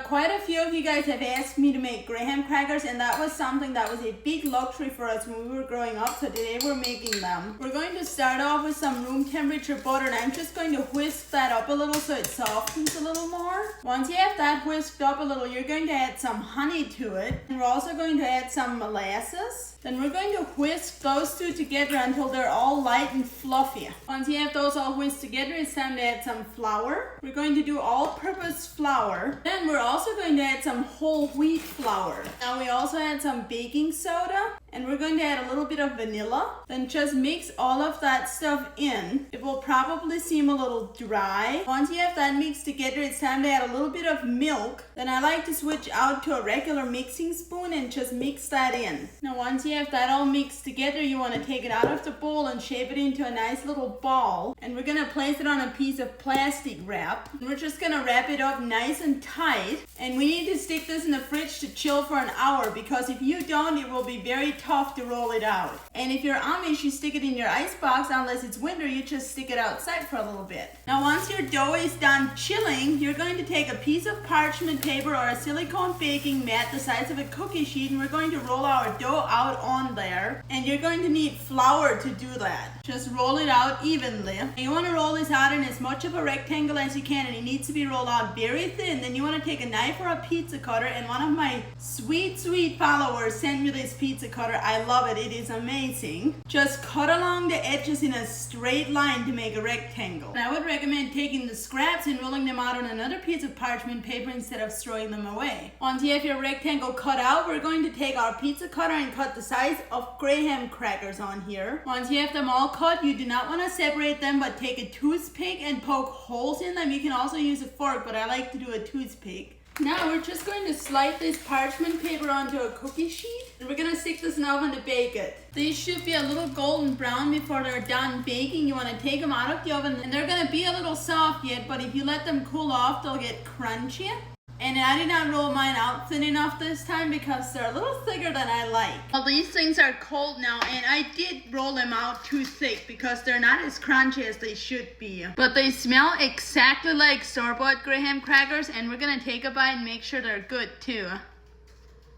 quite a few of you guys have asked me to make graham crackers, and that was something that was a big luxury for us when we were growing up, so today we're making them. We're going to start off with some room temperature butter, and I'm just going to whisk that up a little so it softens a little more. Once you have that whisked up a little, you're going to add some honey to it, and we're also going to add some molasses. Then we're going to whisk those two together until they're all light and fluffy. Once you have those all whisked together, it's time to add some flour. We're going to do all-purpose flour. Then we're also going to add some whole wheat flour. Now we also add some baking soda, and we're going to add a little bit of vanilla. Then just mix all of that stuff in. It will probably seem a little dry. Once you have that mixed together, it's time to add a little bit of milk. Then I like to switch out to a regular mixing spoon and just mix that in. Now once you have that all mixed together, you want to take it out of the bowl and shape it into a nice little ball. And we're going to place it on a piece of plastic wrap. And we're just going to wrap it up nice and tight. And we need to stick this in the fridge to chill for an hour, because if you don't, it will be very tough to roll it out. And if you're Amish, you stick it in your ice box. Unless it's winter, you just stick it outside for a little bit. Now once your dough is done chilling, you're going to take a piece of parchment paper or a silicone baking mat the size of a cookie sheet, and we're going to roll our dough out on there. And you're going to need flour to do that. Just roll it out evenly. And you want to roll this out in as much of a rectangle as you can, and it needs to be rolled out very thin. Then you want to take a knife or a pizza cutter, and one of my sweet followers sent me this pizza cutter. I love it. It is amazing. Just cut along the edges in a straight line to make a rectangle. And I would recommend taking the scraps and rolling them out on another piece of parchment paper instead of throwing them away. Once you have your rectangle cut out, we're going to take our pizza cutter and cut the size of graham crackers on here. Once you have them all cut, you do not want to separate them, but take a toothpick and poke holes in them. You can also use a fork, but I like to do a toothpick. Now we're just going to slide this parchment paper onto a cookie sheet, and we're going to stick this in the oven to bake it. These should be a little golden brown before they're done baking. You want to take them out of the oven, and they're going to be a little soft yet, but if you let them cool off, they'll get crunchy. And I did not roll mine out thin enough this time because they're a little thicker than I like. Well, these things are cold now, and I did roll them out too thick because they're not as crunchy as they should be. But they smell exactly like store-bought graham crackers, and we're gonna take a bite and make sure they're good too.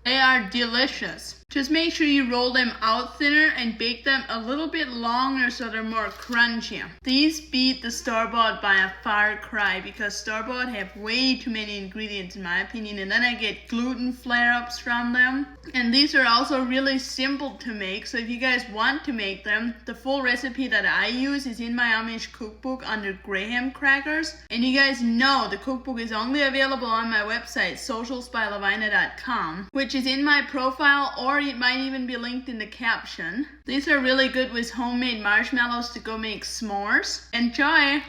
They are delicious. Just make sure you roll them out thinner and bake them a little bit longer so they're more crunchy. These beat the store-bought by a far cry because store-bought have way too many ingredients in my opinion, and then I get gluten flare-ups from them. And these are also really simple to make, so if you guys want to make them, the full recipe that I use is in my Amish cookbook under graham crackers. And you guys know the cookbook is only available on my website, socialsbylavina.com, which is in my profile, or it might even be linked in the caption. These are really good with homemade marshmallows to go make s'mores. Enjoy!